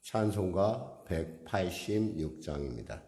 찬송가 186장입니다.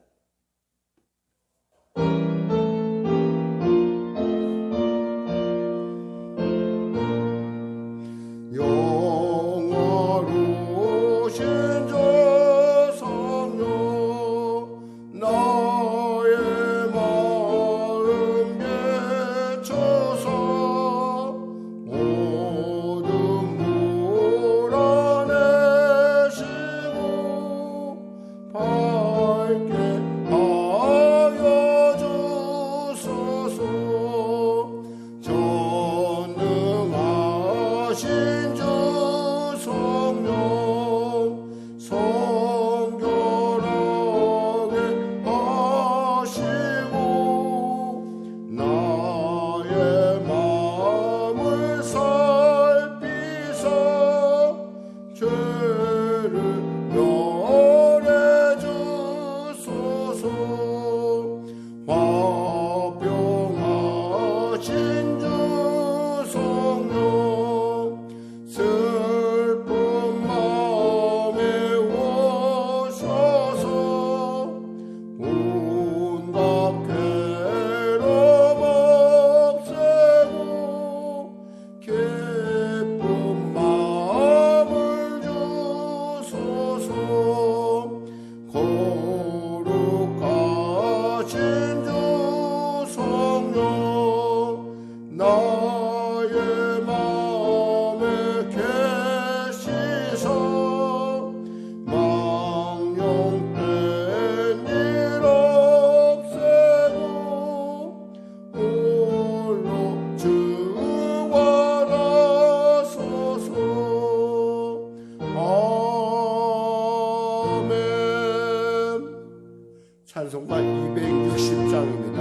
찬송가 260장입니다.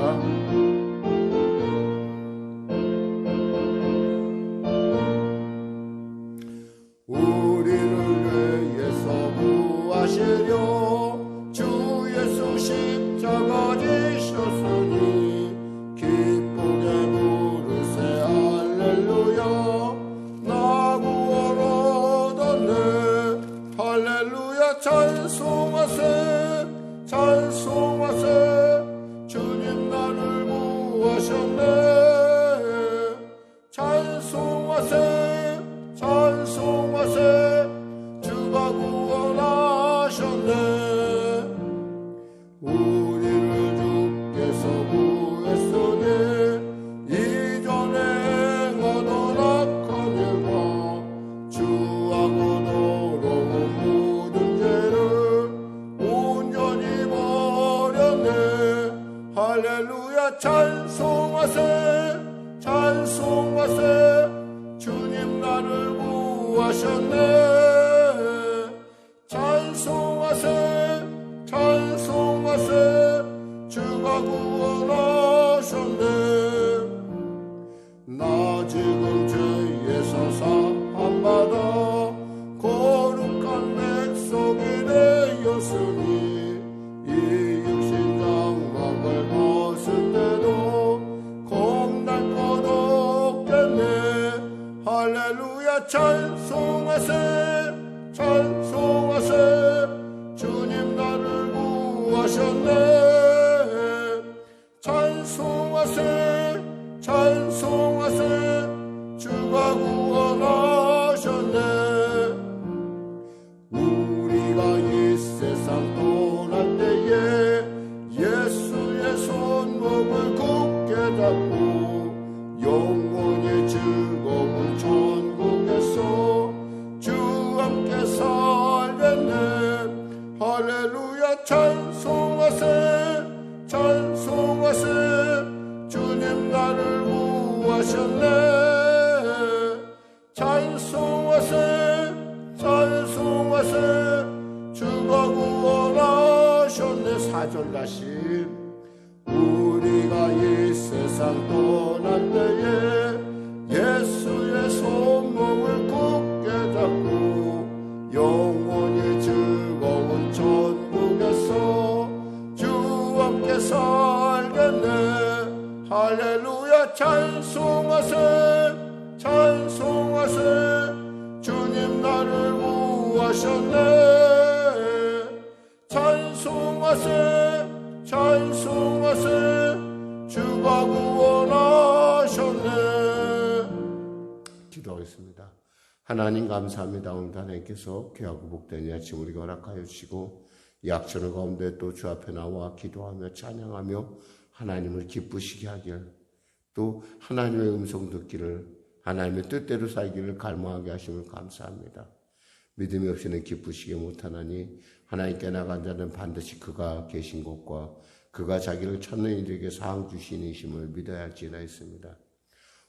우리를 위해서 구하시려 주 예수 십자가 지셨으니 기쁘게 부르세 할렐루야. 나 구원 얻었네 할렐루야. 찬송하세 찬송하세 주님 나를 구하셨네. 찬송하세 찬송하세 주가 구원하셨네. 우리를 주께서 구했으니 이전에 행하던 악한 일과 주하고 더러운 모든 죄를 온전히 버렸네. 할렐루야. 찬송하세 찬송하세 주님 나를 구하셨네. 찬송하세 찬송하세 주가 구원하셨네. 나 지금 죄에서 사함받아 거룩한 백성이 되었으니 이 육신 장막을 벗을 때도 겁날 것 없겠네. 할렐루야. 찬송하세 찬송하세 주님 나를 구하셨네. 찬송하세 찬송하세 주가 구원하셨네. 우리가 이 세상 떠날 때에 예수의 손목을 굳게 잡고 영원히 즐거운 천국에서 주 함께 살겠네. 할렐루야. 찬송하세 찬송하세 주님 나를 구하셨네. 찬송하세 찬송하세 주가 구원하셨네. 4절 다시. 우리가 이 세상 떠날 때에 예수의 손목을 굳게 잡고 영원히 즐거운 천국에서 주 함께 살겠네. 할렐루야. 찬송하세 찬송하세 주님 나를 구하셨네. 기도하겠습니다. 하나님 감사합니다. 오늘도 하나님께서 귀하고 복된 이 아침 우리가 허락하여 주시고 이 악천후 가운데 또 주 앞에 나와 기도하며 찬양하며 하나님을 기쁘시게 하길, 또 하나님의 음성 듣기를, 하나님의 뜻대로 살기를 갈망하게 하심을 감사합니다. 믿음이 없이는 기쁘시게 못하나니 하나님께 나간 자는 반드시 그가 계신 곳과 그가 자기를 찾는 이들에게 상 주시니심을 믿어야 할지니라.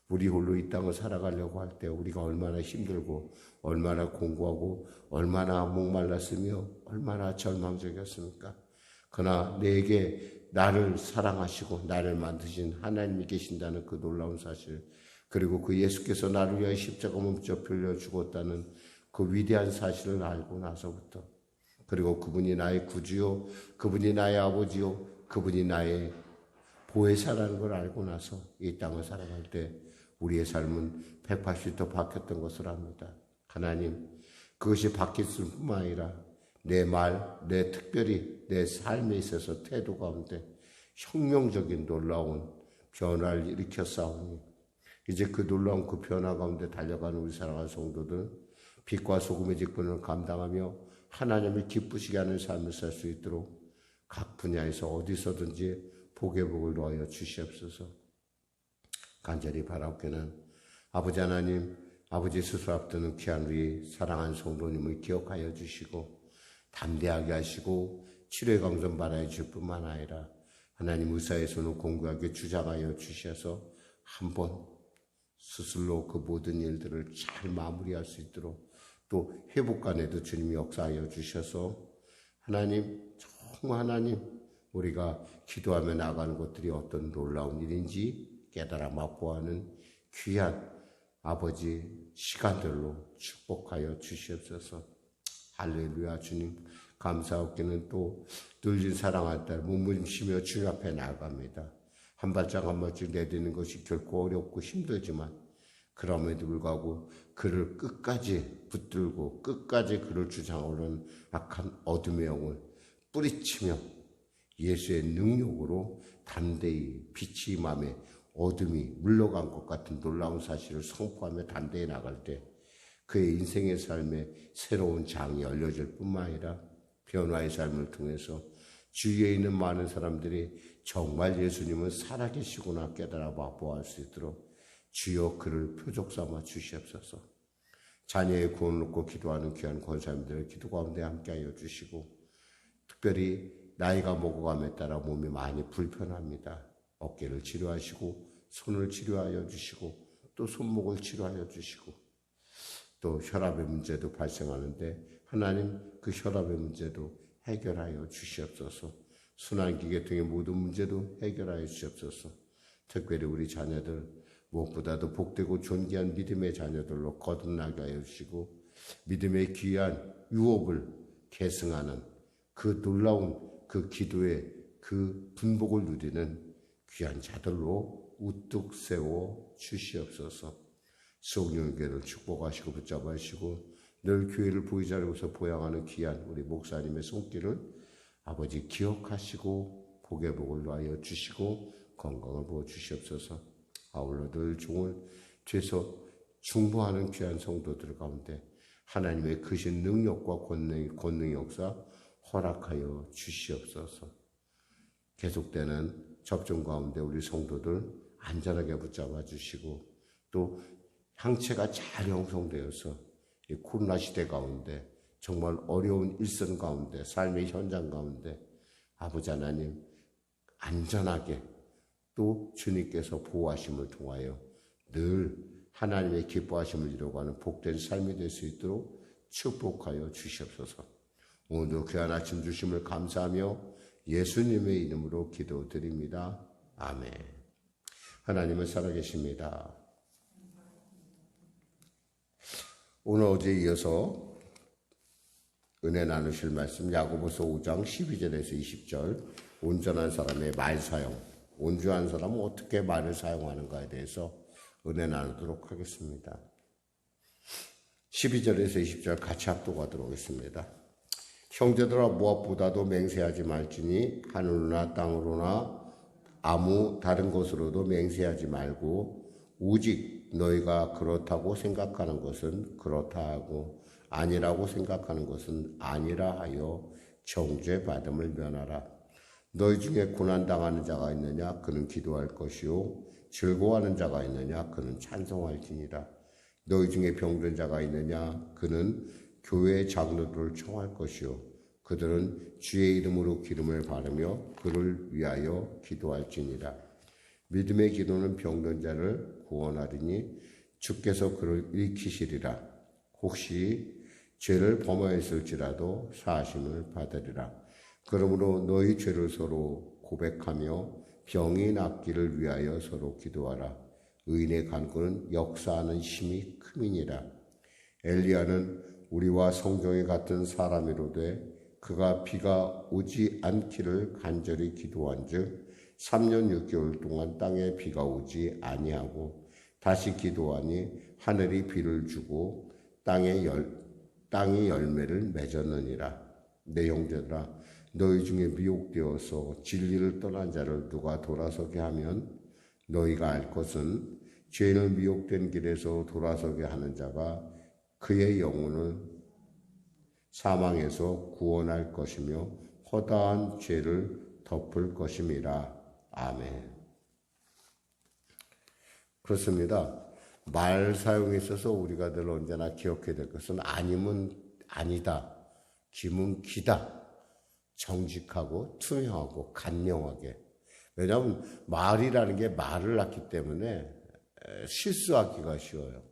우리 홀로 이 땅을 살아가려고 할 때 우리가 얼마나 힘들고 얼마나 공고하고 얼마나 목말랐으며 얼마나 절망적이었습니까? 그러나 내게 나를 사랑하시고 나를 만드신 하나님이 계신다는 그 놀라운 사실, 그리고 그 예수께서 나를 위하여 십자가 몸져 빌려 죽었다는 그 위대한 사실을 알고 나서부터, 그리고 그분이 나의 구주요, 그분이 나의 아버지요, 그분이 나의 보혜사라는 걸 알고 나서 이 땅을 살아갈 때 우리의 삶은 180도 바뀌었던 것을 압니다. 하나님, 그것이 바뀌었을 뿐만 아니라 내 말, 내 특별히 내 삶에 있어서 태도 가운데 혁명적인 놀라운 변화를 일으켰사오니 이제 그 놀라운 그 변화 가운데 달려가는 우리 사랑하는 성도들, 빛과 소금의 직분을 감당하며 하나님을 기쁘시게 하는 삶을 살 수 있도록 각 분야에서 어디서든지 복의 복을 놓아여 주시옵소서. 간절히 바라옵기는 아버지 하나님, 아버지 스스로 앞두는 귀한 우리 사랑하는 성도님을 기억하여 주시고 담대하게 하시고 치료의 강점 받아야 줄 뿐만 아니라 하나님 의사의 손을 공고하게 주장하여 주셔서 한번 스스로 그 모든 일들을 잘 마무리할 수 있도록, 또 회복간에도 주님이 역사하여 주셔서 하나님, 정말 하나님, 우리가 기도하며 나가는 것들이 어떤 놀라운 일인지 깨달아 맛보아하는 귀한 아버지 시간들로 축복하여 주시옵소서. 할렐루야. 주님 감사하옵기는 또 늘진 사랑할 딸 몸부림치며 주님 앞에 나아갑니다. 한 발짝 한 발짝 내딛는 것이 결코 어렵고 힘들지만 그럼에도 불구하고 그를 끝까지 붙들고 끝까지 그를 주장하는 악한 어둠의 영을 뿌리치며 예수의 능력으로 담대히 빛이 맘에 어둠이 물러간 것 같은 놀라운 사실을 선포하며 담대히 나갈 때 그의 인생의 삶에 새로운 장이 열려질 뿐만 아니라 변화의 삶을 통해서 주위에 있는 많은 사람들이 정말 예수님은 살아계시구나 깨달아 맛보아할 수 있도록 주여 그를 표적 삼아 주시옵소서. 자녀의 구원을 놓고 기도하는 귀한 권사님들의 기도 가운데 함께하여 주시고, 특별히 나이가 먹어감에 따라 몸이 많이 불편합니다. 어깨를 치료하시고 손을 치료하여 주시고 또 손목을 치료하여 주시고 또 혈압의 문제도 발생하는데 하나님 그 혈압의 문제도 해결하여 주시옵소서. 순환기계 등의 모든 문제도 해결하여 주시옵소서. 특별히 우리 자녀들 무엇보다도 복되고 존귀한 믿음의 자녀들로 거듭나게 하여 주시고 믿음의 귀한 유업을 계승하는 그 놀라운 그 기도의 그 분복을 누리는 귀한 자들로 우뚝 세워 주시옵소서. 수옥령교회를 축복하시고 붙잡아 주시고 늘 교회를 보이자리로서 보양하는 귀한 우리 목사님의 손길을 아버지 기억하시고 복의 복을 놓아여 주시고 건강을 부어 주시옵소서. 아울러 늘 종을 죄서 중보하는 귀한 성도들 가운데 하나님의 크신 능력과 권능의 역사 허락하여 주시옵소서. 계속되는 접종 가운데 우리 성도들 안전하게 붙잡아 주시고 또 향체가 잘 형성되어서 이 코로나 시대 가운데 정말 어려운 일선 가운데 삶의 현장 가운데 아버지 하나님 안전하게 또 주님께서 보호하심을 통하여 늘 하나님의 기뻐하심을 이루어가는 복된 삶이 될 수 있도록 축복하여 주시옵소서. 오늘도 귀한 아침 주심을 감사하며 예수님의 이름으로 기도드립니다. 아멘. 하나님은 살아계십니다. 오늘 어제 이어서 은혜 나누실 말씀 야고보서 5장 12절에서 20절 온전한 사람의 말 사용, 온전한 사람은 어떻게 말을 사용하는가에 대해서 은혜 나누도록 하겠습니다. 12절에서 20절 같이 합독하도록 하겠습니다. 형제들아 무엇보다도 맹세하지 말지니 하늘로나 땅으로나 아무 다른 것으로도 맹세하지 말고 오직 너희가 그렇다고 생각하는 것은 그렇다 하고 아니라고 생각하는 것은 아니라 하여 정죄받음을 면하라. 너희 중에 고난당하는 자가 있느냐? 그는 기도할 것이요. 즐거워하는 자가 있느냐? 그는 찬송할지니라. 너희 중에 병든 자가 있느냐? 그는 교회의 장로들을 청할 것이요. 그들은 주의 이름으로 기름을 바르며 그를 위하여 기도할지니라. 믿음의 기도는 병든 자를 구원하리니 주께서 그를 일으키시리라. 혹시 죄를 범하였을지라도 사하심을 받으리라. 그러므로 너희 죄를 서로 고백하며 병이 낫기를 위하여 서로 기도하라. 의인의 간구는 역사하는 힘이 큼이니라. 엘리야는 우리와 성경에 같은 사람이로되 그가 비가 오지 않기를 간절히 기도한즉 3년 6개월 동안 땅에 비가 오지 아니하고 다시 기도하니 하늘이 비를 주고 땅이 열매를 맺었느니라. 내 형제들아, 너희 중에 미혹되어서 진리를 떠난 자를 누가 돌아서게 하면 너희가 알 것은 죄인을 미혹된 길에서 돌아서게 하는 자가 그의 영혼을 사망에서 구원할 것이며 허다한 죄를 덮을 것임이라. 아멘. 그렇습니다. 말 사용에 있어서 우리가 늘 언제나 기억해야 될 것은 아니면 아니다, 기면 기다, 정직하고 투명하고 간명하게. 왜냐하면 말이라는 게 말을 낳기 때문에 실수하기가 쉬워요.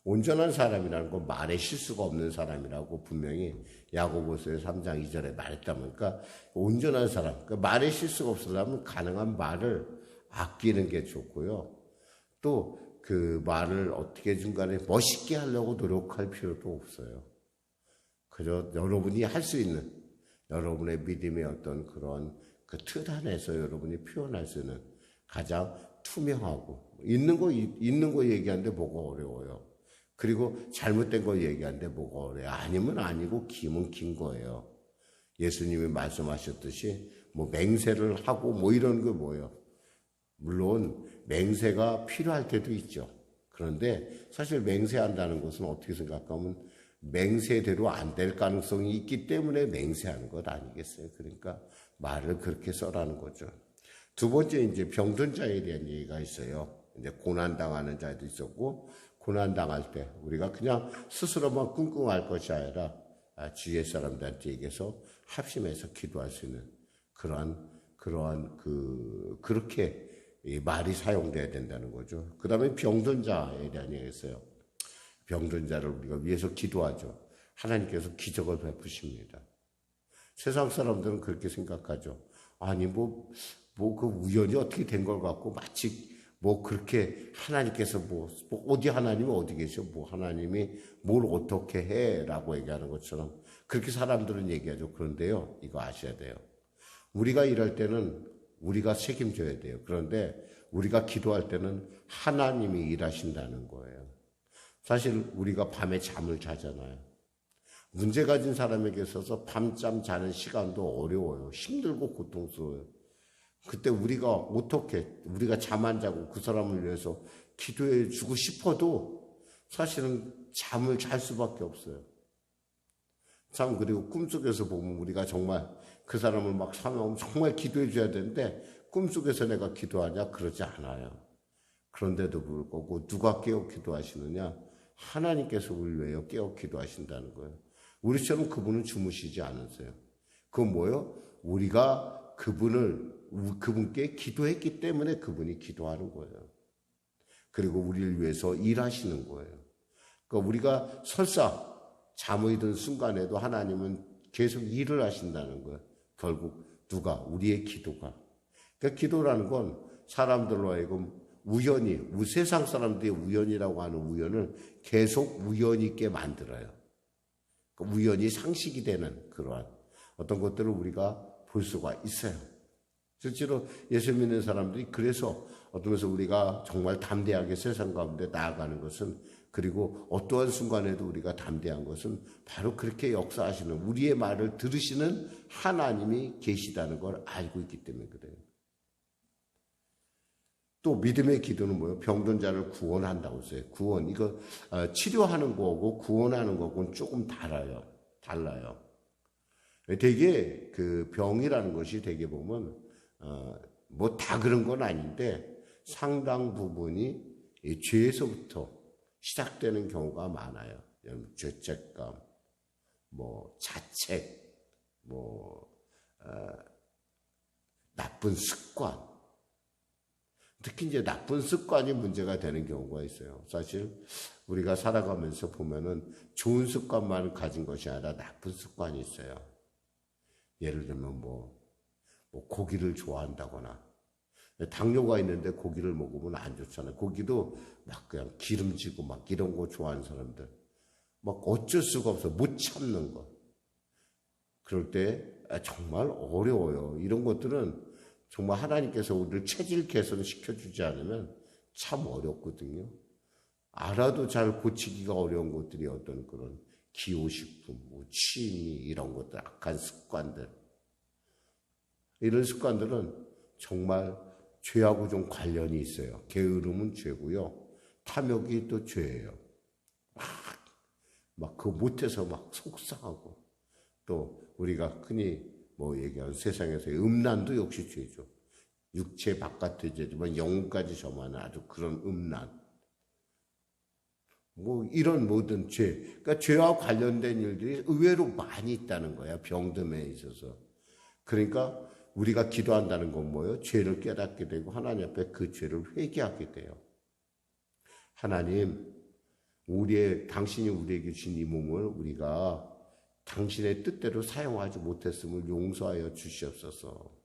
온전한 사람이라는 건 말에 실수가 없는 사람이라고 분명히 야고보서의 3장 2절에 말했다 보니까 온전한 사람, 그러니까 말에 실수가 없으려면 가능한 말을 아끼는 게 좋고요. 또 그 말을 어떻게 중간에 멋있게 하려고 노력할 필요도 없어요. 그저 여러분이 할 수 있는 여러분의 믿음의 어떤 그런 그 틀 안에서 여러분이 표현할 수 있는 가장 투명하고 있는 거 얘기하는데 뭐가 어려워요. 그리고 잘못된 거 얘기하는데 뭐가 어려워요. 아니면 아니고 기면 긴 거예요. 예수님이 말씀하셨듯이 뭐 맹세를 하고 뭐 이런 거 뭐예요. 물론 맹세가 필요할 때도 있죠. 그런데 사실 맹세한다는 것은 어떻게 생각하면 맹세대로 안 될 가능성이 있기 때문에 맹세하는 것 아니겠어요. 그러니까 말을 그렇게 써라는 거죠. 두 번째 이제 병든 자에 대한 얘기가 있어요. 이제 고난당하는 자도 있었고, 고난당할 때 우리가 그냥 스스로만 끙끙 것이 아니라 주위의 사람들한테 얘기해서 합심해서 기도할 수 있는 그렇게 이 말이 사용돼야 된다는 거죠. 그 다음에 병든 자에 대한 얘기가 있어요. 병든 자를 우리가 위해서 기도하죠. 하나님께서 기적을 베푸십니다. 세상 사람들은 그렇게 생각하죠. 아니 그 우연히 어떻게 된 걸 갖고 마치 그렇게 하나님께서 어디 하나님이 어디 계셔? 하나님이 뭘 어떻게 해? 라고 얘기하는 것처럼 그렇게 사람들은 얘기하죠. 그런데요, 이거 아셔야 돼요. 우리가 일할 때는 우리가 책임져야 돼요. 그런데 우리가 기도할 때는 하나님이 일하신다는 거예요. 사실 우리가 밤에 잠을 자잖아요. 문제 가진 사람에게 있어서 밤잠 자는 시간도 어려워요. 힘들고 고통스러워요. 그때 우리가 우리가 잠 안 자고 그 사람을 위해서 기도해 주고 싶어도 사실은 잠을 잘 수밖에 없어요. 참, 그리고 꿈속에서 보면 우리가 정말 그 사람을 막 사랑하면 정말 기도해 줘야 되는데 꿈속에서 내가 기도하냐? 그러지 않아요. 그런데도 불구하고 누가 깨어 기도하시느냐? 하나님께서 우리를 위하여 깨어 기도하신다는 거예요. 우리처럼 그분은 주무시지 않으세요. 그건 뭐예요? 우리가 그분께 기도했기 때문에 그분이 기도하는 거예요. 그리고 우리를 위해서 일하시는 거예요. 그러니까 우리가 설사 잠이 든 순간에도 하나님은 계속 일을 하신다는 거예요. 결국 우리의 기도가. 그러니까 기도라는 건 사람들로 하여금 세상 사람들이 우연이라고 하는 우연을 계속 우연히 있게 만들어요. 그러니까 우연히 상식이 되는 그러한 어떤 것들을 우리가 볼 수가 있어요. 실제로 예수 믿는 사람들이 그래서 어떤 것을 우리가 정말 담대하게 세상 가운데 나아가는 것은, 그리고 어떠한 순간에도 우리가 담대한 것은 바로 그렇게 역사하시는, 우리의 말을 들으시는 하나님이 계시다는 걸 알고 있기 때문에 그래요. 또 믿음의 기도는 뭐예요? 병든 자를 구원한다고 했어요. 구원. 이거 치료하는 거고 구원하는 거고는 조금 달라요. 되게 그 병이라는 것이 되게 보면 뭐 다 그런 건 아닌데 상당 부분이 이 죄에서부터 시작되는 경우가 많아요. 죄책감, 뭐 자책, 뭐 나쁜 습관. 특히 이제 나쁜 습관이 문제가 되는 경우가 있어요. 사실 우리가 살아가면서 보면은 좋은 습관만 가진 것이 아니라 나쁜 습관이 있어요. 예를 들면 뭐 고기를 좋아한다거나, 당뇨가 있는데 고기를 먹으면 안 좋잖아요. 고기도 막 그냥 기름지고 막 이런 거 좋아하는 사람들, 막 어쩔 수가 없어, 못 참는 거. 그럴 때 정말 어려워요. 이런 것들은 정말 하나님께서 우리를 체질 개선 시켜주지 않으면 참 어렵거든요. 알아도 잘 고치기가 어려운 것들이 어떤 그런 기호식품, 뭐 취미 이런 것들, 악한 습관들. 이런 습관들은 정말 죄하고 좀 관련이 있어요. 게으름은 죄고요. 탐욕이 또 죄예요. 막 그거 못해서 막 속상하고, 또 우리가 흔히 뭐 얘기하는 세상에서의 음란도 역시 죄죠. 육체 바깥의 죄지만 영혼까지 점하는 아주 그런 음란. 뭐 이런 모든 죄. 그러니까 죄와 관련된 일들이 의외로 많이 있다는 거야. 병듦에 있어서. 그러니까 우리가 기도한다는 건 뭐예요? 죄를 깨닫게 되고 하나님 앞에 그 죄를 회개하게 돼요. 하나님, 당신이 우리에게 주신 이 몸을 우리가 당신의 뜻대로 사용하지 못했음을 용서하여 주시옵소서.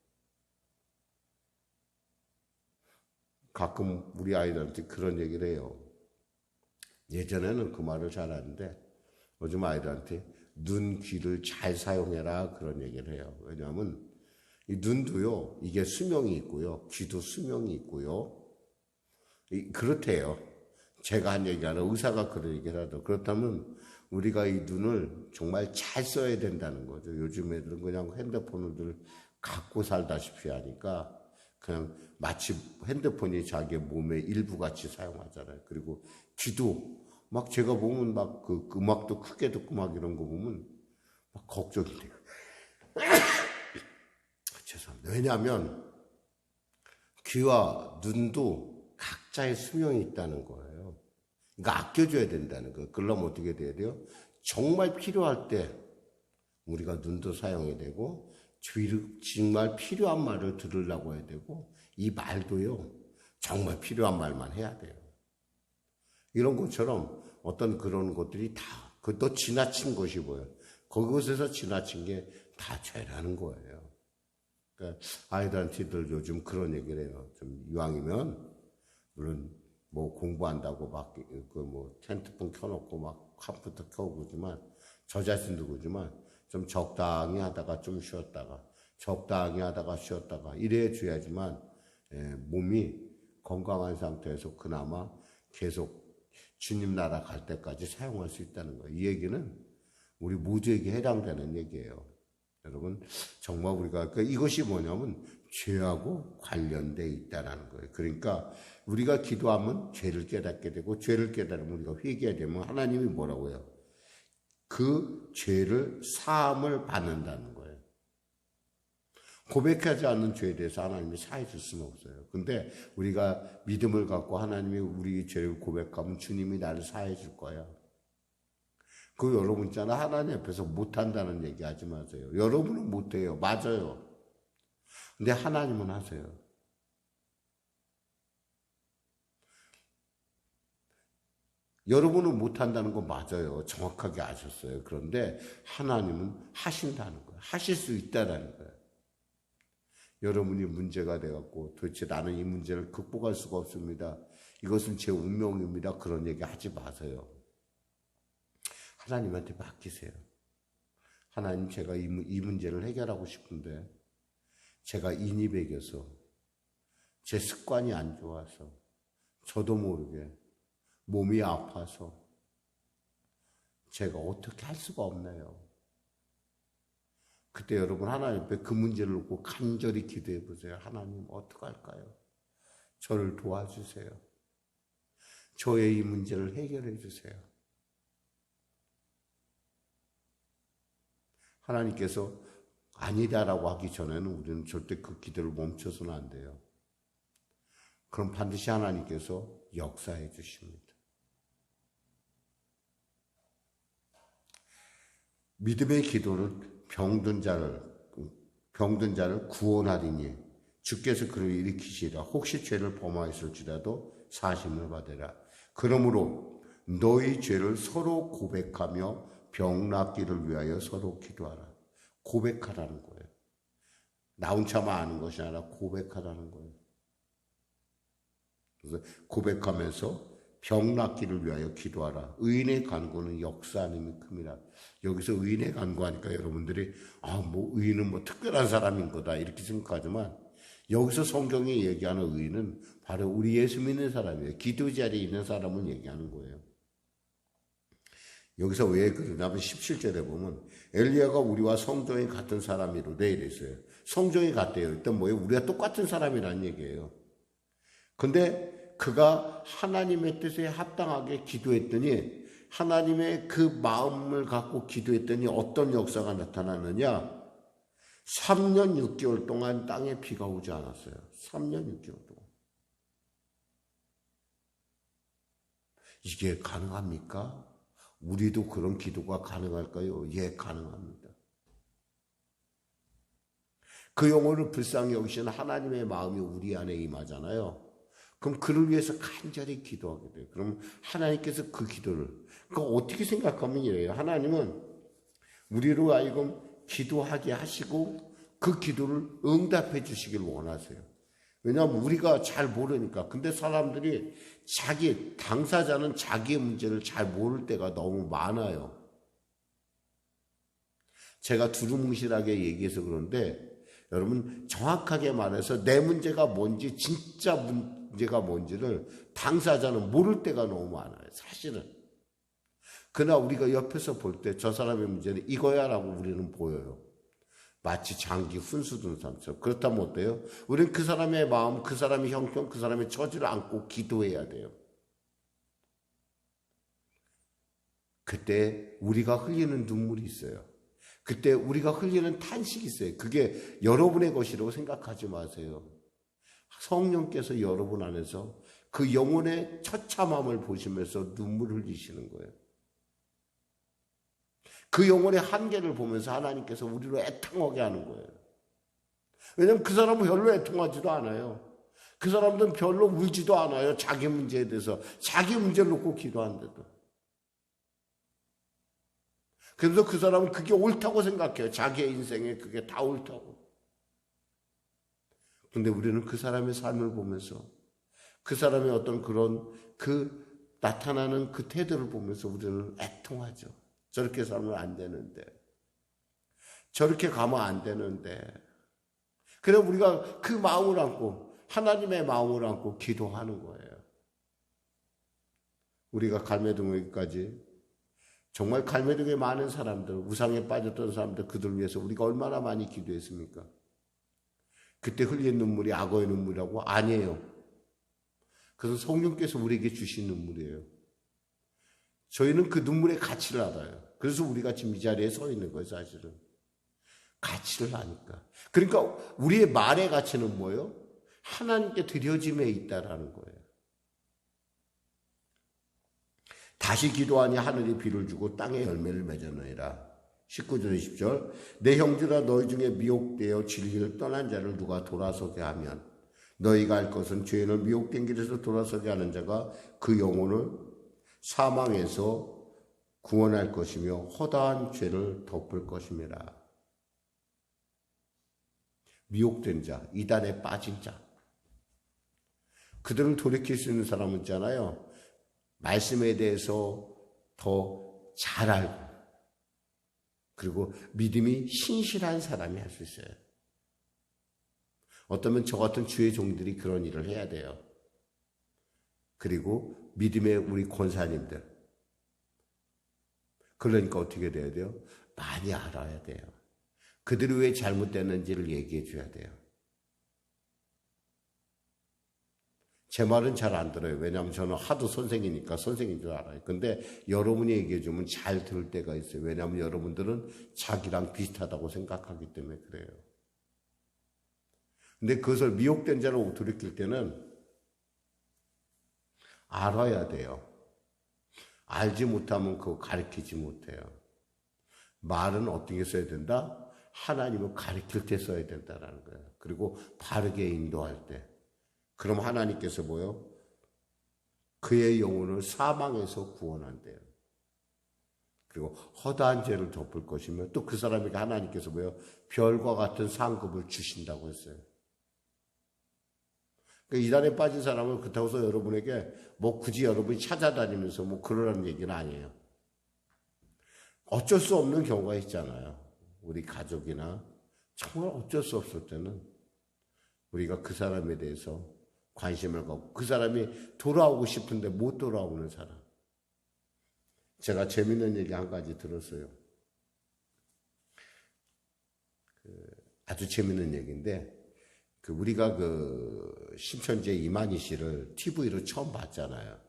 가끔 우리 아이들한테 그런 얘기를 해요. 예전에는 그 말을 잘하는데 요즘 아이들한테 눈, 귀를 잘 사용해라 그런 얘기를 해요. 왜냐하면 이 눈도요, 이게 수명이 있고요. 귀도 수명이 있고요. 그렇대요. 제가 한 얘기 아니라 의사가 그런 얘기를 하더라고요. 그렇다면 우리가 이 눈을 정말 잘 써야 된다는 거죠. 요즘 애들은 그냥 핸드폰을 갖고 살다시피 하니까 그냥 마치 핸드폰이 자기 몸의 일부같이 사용하잖아요. 그리고 귀도 막 제가 보면 막 그 음악도 크게 듣고 막 이런 거 보면 막 걱정이 돼요. 죄송합니다. 왜냐하면 귀와 눈도 각자의 수명이 있다는 거예요. 그러니까 아껴줘야 된다는 거예요. 그러려면 어떻게 돼야 돼요? 정말 필요할 때 우리가 눈도 사용해야 되고 정말 필요한 말을 들으려고 해야 되고 이 말도요. 정말 필요한 말만 해야 돼요. 이런 것처럼 어떤 그런 것들이 다 그것도 지나친 것이 뭐예요? 그것에서 지나친 게 다 죄라는 거예요. 그러니까 아이들한테들 요즘 그런 얘기를 해요. 좀 이왕이면 물론 뭐 공부한다고 막 그 뭐 핸드폰 켜놓고 막 컴퓨터 켜고 그러지만 저 자신도 그러지만 좀 적당히 하다가 좀 쉬었다가 적당히 하다가 쉬었다가 이래 줘야지만 몸이 건강한 상태에서 그나마 계속 주님 나라 갈 때까지 사용할 수 있다는 거예요. 이 얘기는 우리 모두에게 해당되는 얘기예요. 여러분 정말 우리가 그러니까 이것이 뭐냐면 죄하고 관련돼 있다라는 거예요. 그러니까 우리가 기도하면 죄를 깨닫게 되고 죄를 깨달으면 우리가 회개해야 되면 하나님이 뭐라고 해요? 그 죄를 사함을 받는다는 거예요. 고백하지 않는 죄에 대해서 하나님이 사해 줄 수는 없어요. 근데 우리가 믿음을 갖고 하나님이 우리 죄를 고백하면 주님이 나를 사해 줄 거야. 그 여러분 있잖아. 하나님 앞에서 못한다는 얘기 하지 마세요. 여러분은 못해요. 맞아요. 근데 하나님은 하세요. 여러분은 못한다는 거 맞아요. 정확하게 아셨어요. 그런데 하나님은 하신다는 거예요. 하실 수 있다는 거예요. 여러분이 문제가 돼갖고 도대체 나는 이 문제를 극복할 수가 없습니다. 이것은 제 운명입니다. 그런 얘기 하지 마세요. 하나님한테 맡기세요. 하나님 제가 이 문제를 해결하고 싶은데 제가 인이 배겨서 제 습관이 안 좋아서 저도 모르게 몸이 아파서 제가 어떻게 할 수가 없네요. 그때 여러분 하나님 앞에 그 문제를 놓고 간절히 기도해 보세요. 하나님 어떡할까요? 저를 도와주세요. 저의 이 문제를 해결해 주세요. 하나님께서 아니다라고 하기 전에는 우리는 절대 그 기도를 멈춰서는 안 돼요. 그럼 반드시 하나님께서 역사해 주십니다. 믿음의 기도는 병든 자를 구원하리니 주께서 그를 일으키시리라. 혹시 죄를 범하였을지라도 사심을 받으라. 그러므로 너희 죄를 서로 고백하며 병 낫기를 위하여 서로 기도하라. 고백하라는 거예요. 나 혼자만 아는 것이 아니라 고백하라는 거예요. 그래서 고백하면서 병 낫기를 위하여 기도하라. 의인의 간구는 역사하님이 큼이라. 여기서 의인의 간구하니까 여러분들이 의인은 특별한 사람인 거다 이렇게 생각하지만, 여기서 성경이 얘기하는 의인은 바로 우리 예수 믿는 사람이에요. 기도 자리에 있는 사람을 얘기하는 거예요. 여기서 왜 그러냐면 17절에 보면 엘리야가 우리와 성종이 같은 사람이로되 이랬어요. 성종이 같대요. 일단 뭐예요? 우리가 똑같은 사람이라는 얘기예요. 근데 그가 하나님의 뜻에 합당하게 기도했더니, 하나님의 그 마음을 갖고 기도했더니 어떤 역사가 나타났느냐? 3년 6개월 동안 땅에 비가 오지 않았어요. 3년 6개월 동안. 이게 가능합니까? 우리도 그런 기도가 가능할까요? 예, 가능합니다. 그 영혼을 불쌍히 여기시는 하나님의 마음이 우리 안에 임하잖아요. 그럼 그를 위해서 간절히 기도하게 돼요. 그럼 하나님께서 그 기도를, 어떻게 생각하면 이래요. 하나님은 우리로 하여금 기도하게 하시고 그 기도를 응답해 주시길 원하세요. 왜냐하면 우리가 잘 모르니까. 근데 사람들이 당사자는 자기의 문제를 잘 모를 때가 너무 많아요. 제가 두루뭉실하게 얘기해서 그런데, 여러분 정확하게 말해서 내 문제가 뭔지, 진짜 문제가 뭔지를 당사자는 모를 때가 너무 많아요. 사실은. 그러나 우리가 옆에서 볼 때 저 사람의 문제는 이거야 라고 우리는 보여요. 마치 장기 훈수 둔 사람처럼. 그렇다면 어때요? 우리는 그 사람의 마음, 그 사람의 형편, 그 사람의 처지를 안고 기도해야 돼요. 그때 우리가 흘리는 눈물이 있어요. 그때 우리가 흘리는 탄식이 있어요. 그게 여러분의 것이라고 생각하지 마세요. 성령께서 여러분 안에서 그 영혼의 처참함을 보시면서 눈물 흘리시는 거예요. 그 영혼의 한계를 보면서 하나님께서 우리로 애통하게 하는 거예요. 왜냐하면 그 사람은 별로 애통하지도 않아요. 그 사람들은 별로 울지도 않아요. 자기 문제에 대해서. 자기 문제를 놓고 기도하는데도. 그래서 그 사람은 그게 옳다고 생각해요. 자기의 인생에 그게 다 옳다고. 근데 우리는 그 사람의 삶을 보면서, 그 사람의 어떤 그런 나타나는 그 태도를 보면서 우리는 애통하죠. 저렇게 살면 안 되는데, 저렇게 가면 안 되는데. 그래 우리가 그 마음을 안고, 하나님의 마음을 안고 기도하는 거예요. 우리가 갈매동에까지 정말 갈매동에 많은 사람들, 우상에 빠졌던 사람들, 그들 위해서 우리가 얼마나 많이 기도했습니까? 그때 흘린 눈물이 악어의 눈물이라고? 아니에요. 그래서 성령께서 우리에게 주신 눈물이에요. 저희는 그 눈물의 가치를 알아요. 그래서 우리가 지금 이 자리에 서 있는 거예요, 사실은. 가치를 아니까. 그러니까 우리의 말의 가치는 뭐예요? 하나님께 드려짐에 있다라는 거예요. 다시 기도하니 하늘이 비를 주고 땅에 열매를 맺어내라. 19절 20절 내 형제라 너희 중에 미혹되어 진리를 떠난 자를 누가 돌아서게 하면 너희가 할 것은 죄인을 미혹된 길에서 돌아서게 하는 자가 그 영혼을 사망에서 구원할 것이며 허다한 죄를 덮을 것임이라. 미혹된 자, 이단에 빠진 자, 그들을 돌이킬 수 있는 사람은 있잖아요. 말씀에 대해서 더 잘 알고, 그리고 믿음이 신실한 사람이 할 수 있어요. 어쩌면 저 같은 주의 종들이 그런 일을 해야 돼요. 그리고 믿음의 우리 권사님들, 그러니까 어떻게 돼야 돼요? 많이 알아야 돼요. 그들이 왜 잘못됐는지를 얘기해 줘야 돼요. 제 말은 잘 안 들어요. 왜냐하면 저는 하도 선생이니까 선생인 줄 알아요. 근데 여러분이 얘기해 주면 잘 들을 때가 있어요. 왜냐하면 여러분들은 자기랑 비슷하다고 생각하기 때문에 그래요. 근데 그것을 미혹된 자로 돌이킬 때는 알아야 돼요. 알지 못하면 그거 가르치지 못해요. 말은 어떻게 써야 된다? 하나님을 가르칠 때 써야 된다는 거예요. 그리고 바르게 인도할 때. 그럼 하나님께서 뭐요? 그의 영혼을 사망에서 구원한대요. 그리고 허다한 죄를 덮을 것이며 또 그 사람에게 하나님께서 뭐요? 별과 같은 상급을 주신다고 했어요. 그러니까 이단에 빠진 사람은 그렇다고 해서 여러분에게 뭐 굳이 여러분이 찾아다니면서 뭐 그러라는 얘기는 아니에요. 어쩔 수 없는 경우가 있잖아요. 우리 가족이나 정말 어쩔 수 없을 때는 우리가 그 사람에 대해서 관심을 갖고 그 사람이 돌아오고 싶은데 못 돌아오는 사람. 제가 재밌는 얘기 한 가지 들었어요. 아주 재밌는 얘기인데 우리가 신천지의 이만희 씨를 TV로 처음 봤잖아요.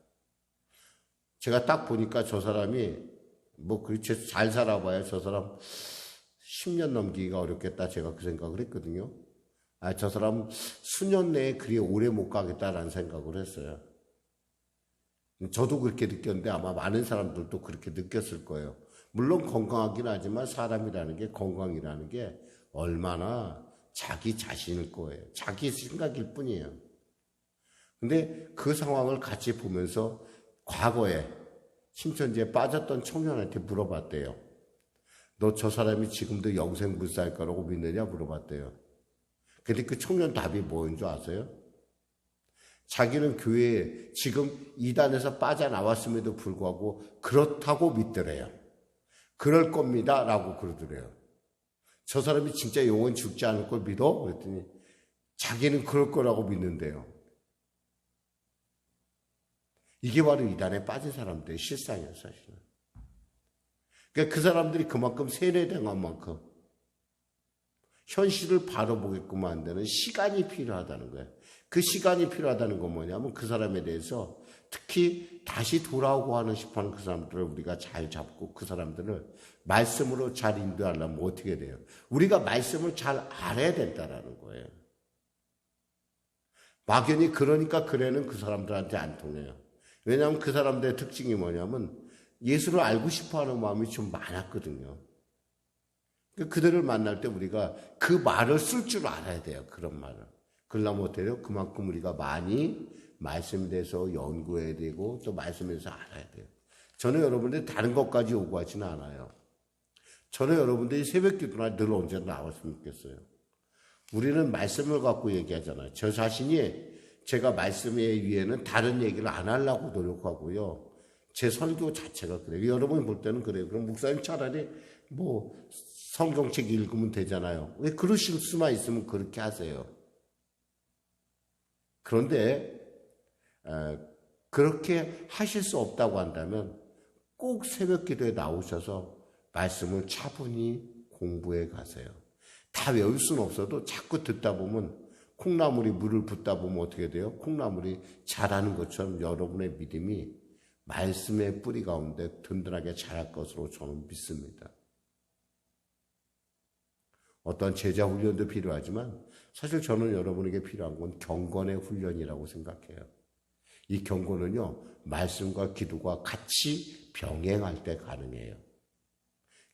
제가 딱 보니까 저 사람이 뭐 그렇게 잘 살아봐야 저 사람 10년 넘기기가 어렵겠다 제가 그 생각을 했거든요. 저 사람 수년 내에 그리 오래 못 가겠다라는 생각을 했어요. 저도 그렇게 느꼈는데 아마 많은 사람들도 그렇게 느꼈을 거예요. 물론 건강하긴 하지만 사람이라는 게 건강이라는 게 얼마나 자기 자신일 거예요. 자기 생각일 뿐이에요. 근데 그 상황을 같이 보면서 과거에 신천지에 빠졌던 청년한테 물어봤대요. 너 저 사람이 지금도 영생불사일 거라고 믿느냐 물어봤대요. 근데 그 청년 답이 뭐인 줄 아세요? 자기는 교회에 지금 이단에서 빠져나왔음에도 불구하고 그렇다고 믿더래요. 그럴 겁니다 라고 그러더래요. 저 사람이 진짜 영원 죽지 않을 걸 믿어? 그랬더니 자기는 그럴 거라고 믿는데요. 이게 바로 이단에 빠진 사람들의 실상이에요, 사실은. 그러니까 그 사람들이 그만큼 세뇌당한 만큼 현실을 바로 보게끔 만드는 시간이 필요하다는 거예요. 그 시간이 필요하다는 건 뭐냐면 그 사람에 대해서 특히 다시 돌아오고 하는 싶어하는 그 사람들을 우리가 잘 잡고 그 사람들을 말씀으로 잘 인도하려면 어떻게 돼요? 우리가 말씀을 잘 알아야 된다는 거예요. 막연히 그러니까 그래는 그 사람들한테 안 통해요. 왜냐하면 그 사람들의 특징이 뭐냐면 예수를 알고 싶어하는 마음이 좀 많았거든요. 그들을 만날 때 우리가 그 말을 쓸 줄 알아야 돼요. 그런 말을. 그러려면 어떻게 돼요? 그만큼 우리가 많이 말씀에 대해서 연구해야 되고 또 말씀에 대해서 알아야 돼요. 저는 여러분들이 다른 것까지 요구하지는 않아요. 저는 여러분들이 새벽 기도나 늘 언제나 나왔으면 좋겠어요. 우리는 말씀을 갖고 얘기하잖아요. 저 자신이 제가 말씀 위에는 다른 얘기를 안 하려고 노력하고요. 제 설교 자체가 그래요. 여러분이 볼 때는 그래요. 그럼 목사님 차라리 뭐 성경책 읽으면 되잖아요. 왜 그러실 수만 있으면 그렇게 하세요. 그런데 그렇게 하실 수 없다고 한다면 꼭 새벽 기도에 나오셔서 말씀을 차분히 공부해 가세요. 다 외울 수는 없어도 자꾸 듣다 보면 콩나물이 물을 붓다 보면 어떻게 돼요? 콩나물이 자라는 것처럼 여러분의 믿음이 말씀의 뿌리 가운데 든든하게 자랄 것으로 저는 믿습니다. 어떤 제자 훈련도 필요하지만 사실 저는 여러분에게 필요한 건 경건의 훈련이라고 생각해요. 이 경건은요, 말씀과 기도가 같이 병행할 때 가능해요.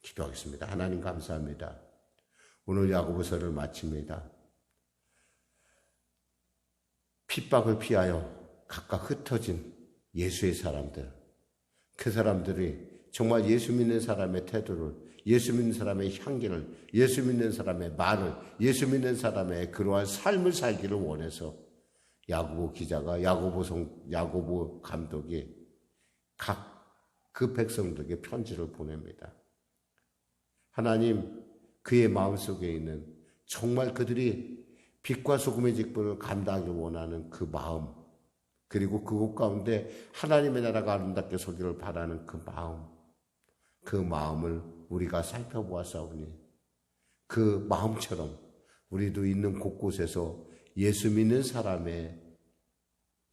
기도하겠습니다. 하나님 감사합니다. 오늘 야고보서를 마칩니다. 핍박을 피하여 각각 흩어진 예수의 사람들, 그 사람들이 정말 예수 믿는 사람의 태도를, 예수 믿는 사람의 향기를, 예수 믿는 사람의 말을, 예수 믿는 사람의 그러한 삶을 살기를 원해서 야고보 기자가, 야고보 감독이 각 그 백성들에게 편지를 보냅니다. 하나님, 그의 마음속에 있는 정말 그들이 빛과 소금의 직분을 감당하기 원하는 그 마음, 그리고 그곳 가운데 하나님의 나라가 아름답게 서기를 바라는 그 마음을 우리가 살펴보았사오니 그 마음처럼 우리도 있는 곳곳에서 예수 믿는 사람의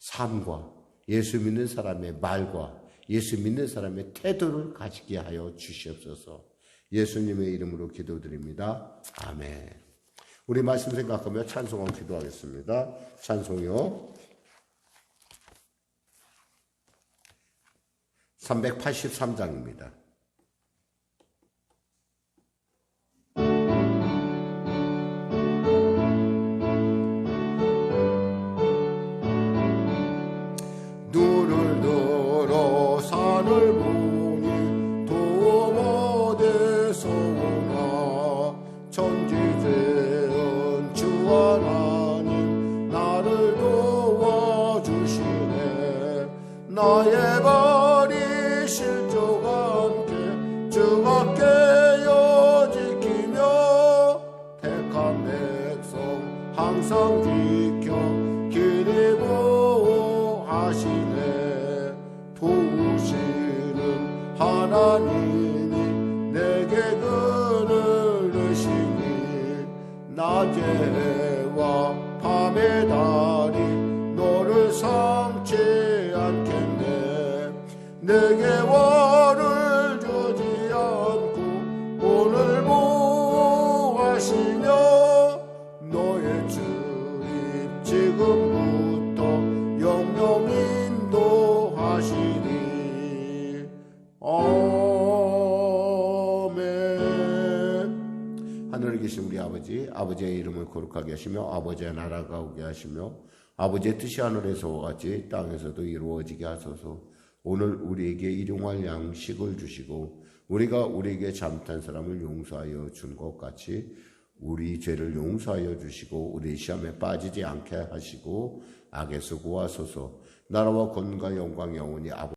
삶과 예수 믿는 사람의 말과 예수 믿는 사람의 태도를 가지게 하여 주시옵소서. 예수님의 이름으로 기도드립니다. 아멘. 우리 말씀 생각하며 찬송하고 기도하겠습니다. 찬송이요 383장입니다. 눈을 들어 산을 보니 도움 어디서 오나 천지재은 주 하나님 나를 도와주시네. 나의 발이 실족 않게 주가 깨어 지키며 택한 백성 항상 지켜 길이 보호하시네. 도우시는 하나님이 내게 그늘 내시니 낮에와 밤의 달이 너를 삼지 않겠네. 내게 war를 주지 않고 오늘 보호하시며 너의 주입 지금부터 영영 인도하시니. 아멘. 하늘에 계신 우리 아버지, 아버지의 이름을 거룩하게 하시며 아버지의 나라가 오게 하시며 아버지의 뜻이 하늘에서 같이 땅에서도 이루어지게 하소서. 오늘 우리에게 일용할 양식을 주시고 우리가 우리에게 잘못한 사람을 용서하여 준 것 같이 우리 죄를 용서하여 주시고 우리 시험에 빠지지 않게 하시고 악에서 구하소서. 나라와 권능과 영광 영원히 아버지